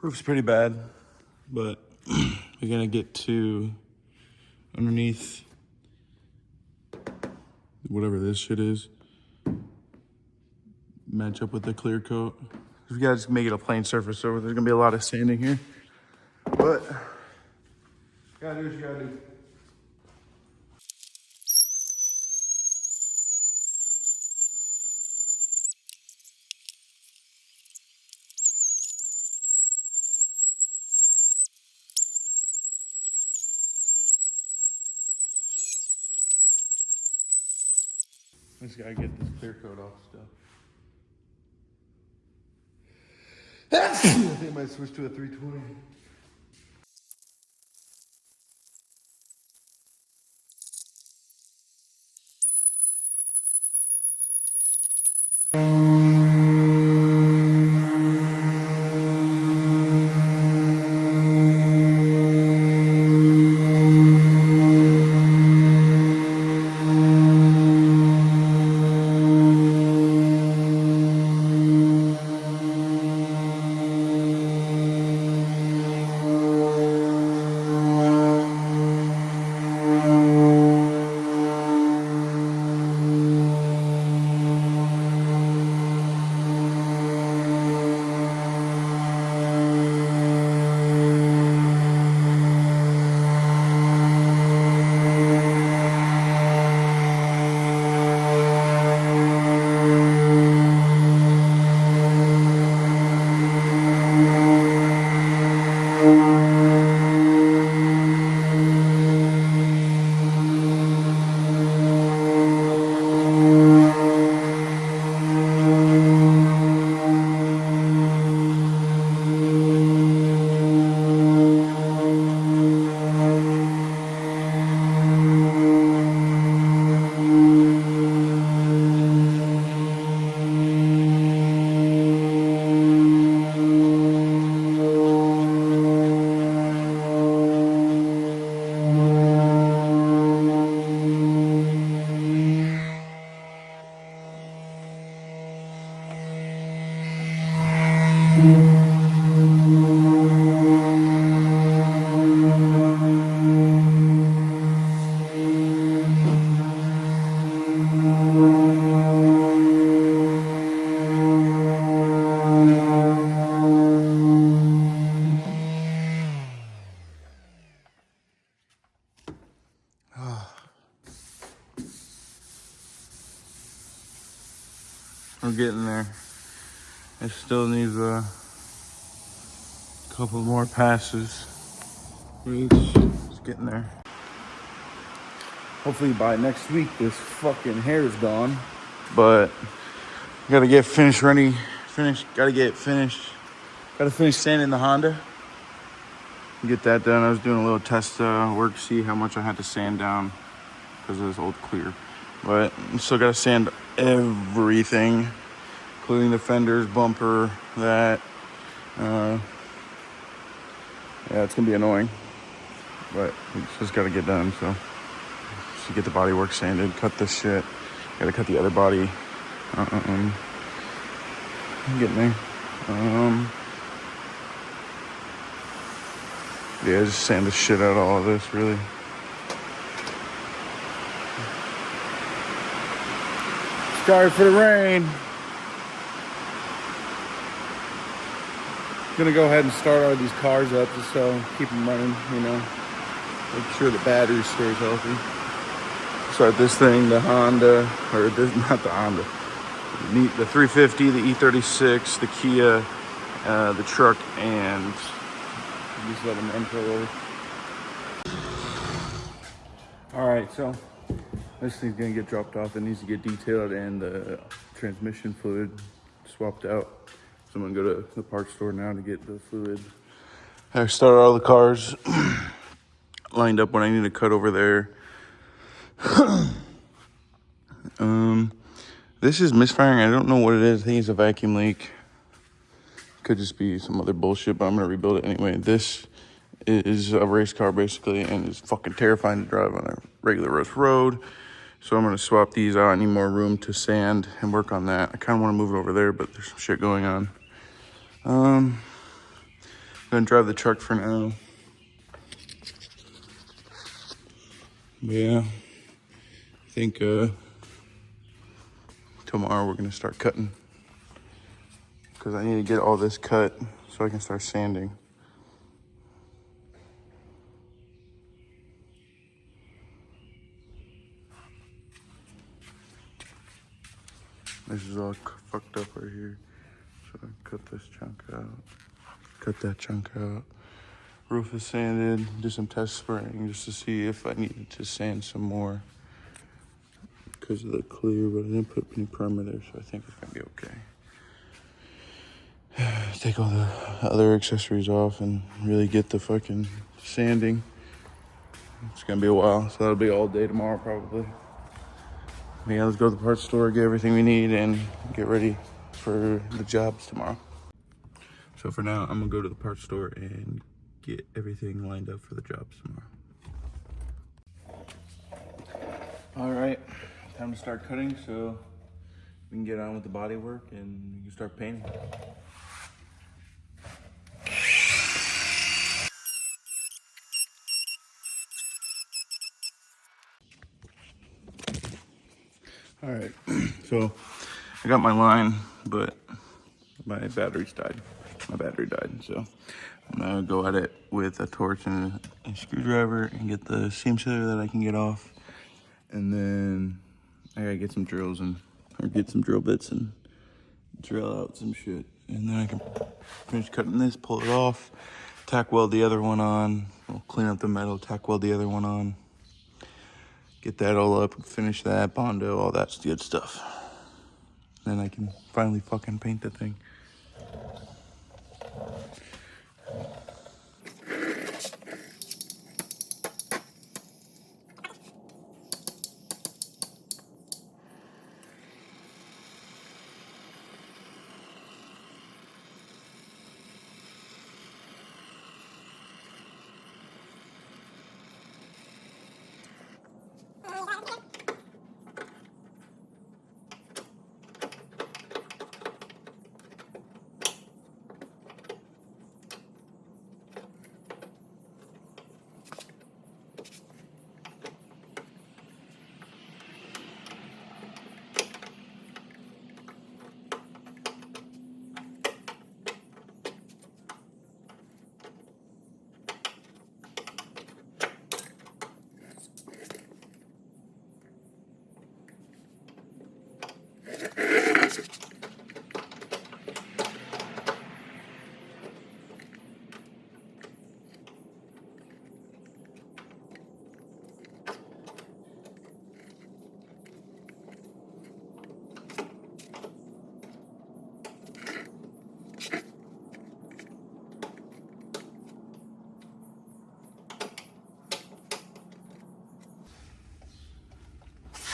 Roof's pretty bad, but we're gonna get to underneath whatever this shit is. Match up with the clear coat. We gotta just make it a plain surface, so there's gonna be a lot of sanding here. But gotta do what you gotta do. I just gotta get this clear coat off still. I think I might switch to a 320. We're getting there. It still needs a couple more passes. It's getting there. Hopefully by next week this fucking hair is gone. But gotta get finished ready. Gotta finish sanding the Honda. Get that done. I was doing a little test work, see how much I had to sand down because of this old clear. But still gotta sand everything, including the fenders, bumper, that. Yeah, it's gonna be annoying, but it's just gotta get done. So get the body work sanded, cut this shit. Gotta cut the other body. I'm getting there. Yeah, just sand the shit out of all of this, really. Sorry for the rain. Gonna go ahead and start all these cars up just so keep them running, you know. Make sure the battery stays healthy. Start this thing, the Honda, or this, not the Honda. The 350, the E36, the Kia, the truck, and just let them run for a little. All right, so this thing's gonna get dropped off. It needs to get detailed and the transmission fluid swapped out. So I'm gonna go to the parts store now to get the fluid. I started all the cars lined up when I need to cut over there. This is misfiring. I don't know what it is. I think it's a vacuum leak. Could just be some other bullshit, but I'm gonna rebuild it anyway. This is a race car basically, and it's fucking terrifying to drive on a regular road. So I'm gonna swap these out. I need more room to sand and work on that. I kind of want to move it over there, but there's some shit going on. Gonna drive the truck for now. But yeah, I think tomorrow we're gonna start cutting because I need to get all this cut so I can start sanding. This is all fucked up right here. So I cut this chunk out. Cut that chunk out. Roof is sanded. Do some test spraying just to see if I needed to sand some more because of the clear, but I didn't put any primer there, so I think it's gonna be okay. Take all the other accessories off and really get the fucking sanding. It's gonna be a while, so that'll be all day tomorrow probably. But yeah, let's go to the parts store, get everything we need, and get ready for the jobs tomorrow. So for now, I'm gonna go to the parts store and get everything lined up for the jobs tomorrow. All right, time to start cutting so we can get on with the body work and we can start painting. All right, so I got my line, but my batteries died. My battery died, so I'm gonna go at it with a torch and a screwdriver and get the seam sealer that I can get off. And then I gotta get some drills or get some drill bits and drill out some shit. And then I can finish cutting this, pull it off, tack weld the other one on, we'll clean up the metal, tack weld the other one on, get that all up, finish that, Bondo, all that good stuff. Then I can finally fucking paint the thing.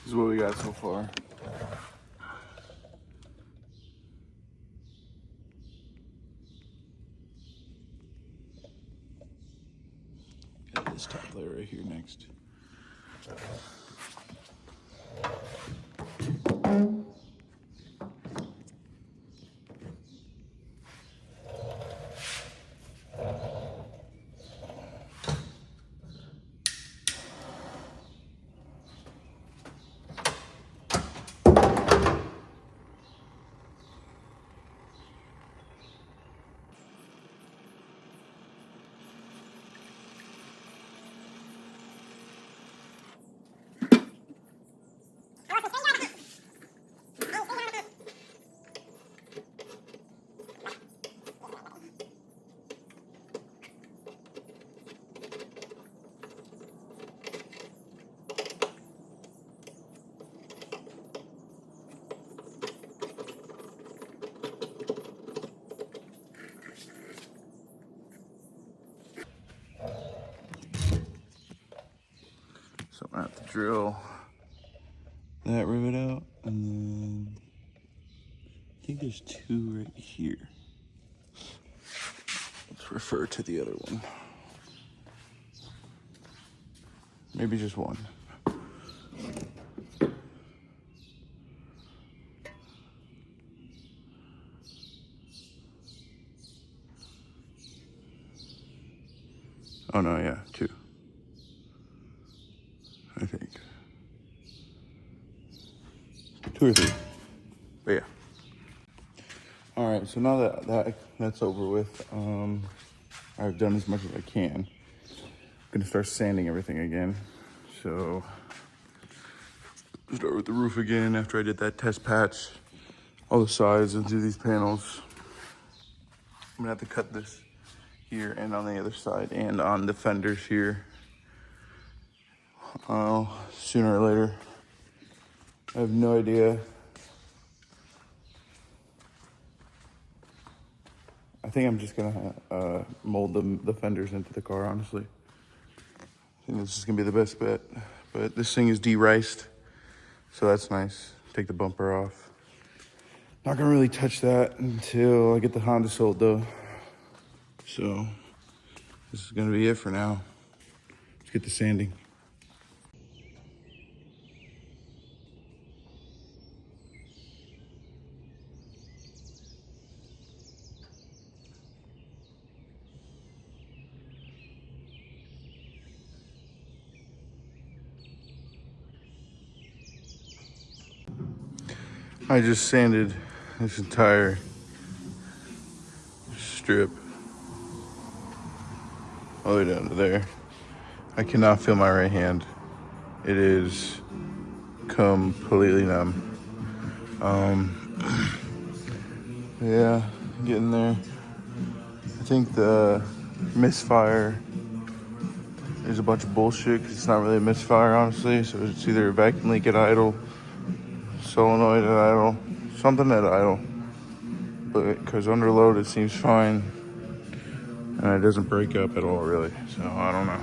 This is what we got so far. Got this top layer right here next. So I'm gonna have to drill that rivet out, and then I think there's two right here. Let's refer to the other one. Maybe just one. Oh no, yeah, 2. I think 2 or 3. But yeah. All right, so now that that's over with, I've done as much as I can. I'm gonna start sanding everything again. So start with the roof again after I did that test patch, all the sides and do these panels. I'm gonna have to cut this here and on the other side and on the fenders here. Sooner or later. I have no idea. I think I'm just gonna mold the fenders into the car, honestly. I think this is gonna be the best bet. But this thing is de-riced, so that's nice. Take the bumper off. Not gonna really touch that until I get the Honda sold though. So this is gonna be it for now. Let's get the sanding. I just sanded this entire strip all the way down to there. I cannot feel my right hand. It is completely numb. Yeah, getting there. I think the misfire is a bunch of bullshit because it's not really a misfire, honestly. So it's either a vacuum leak at idle, solenoid at idle, something at idle. But because under load it seems fine and it doesn't break up at all, really. So I don't know.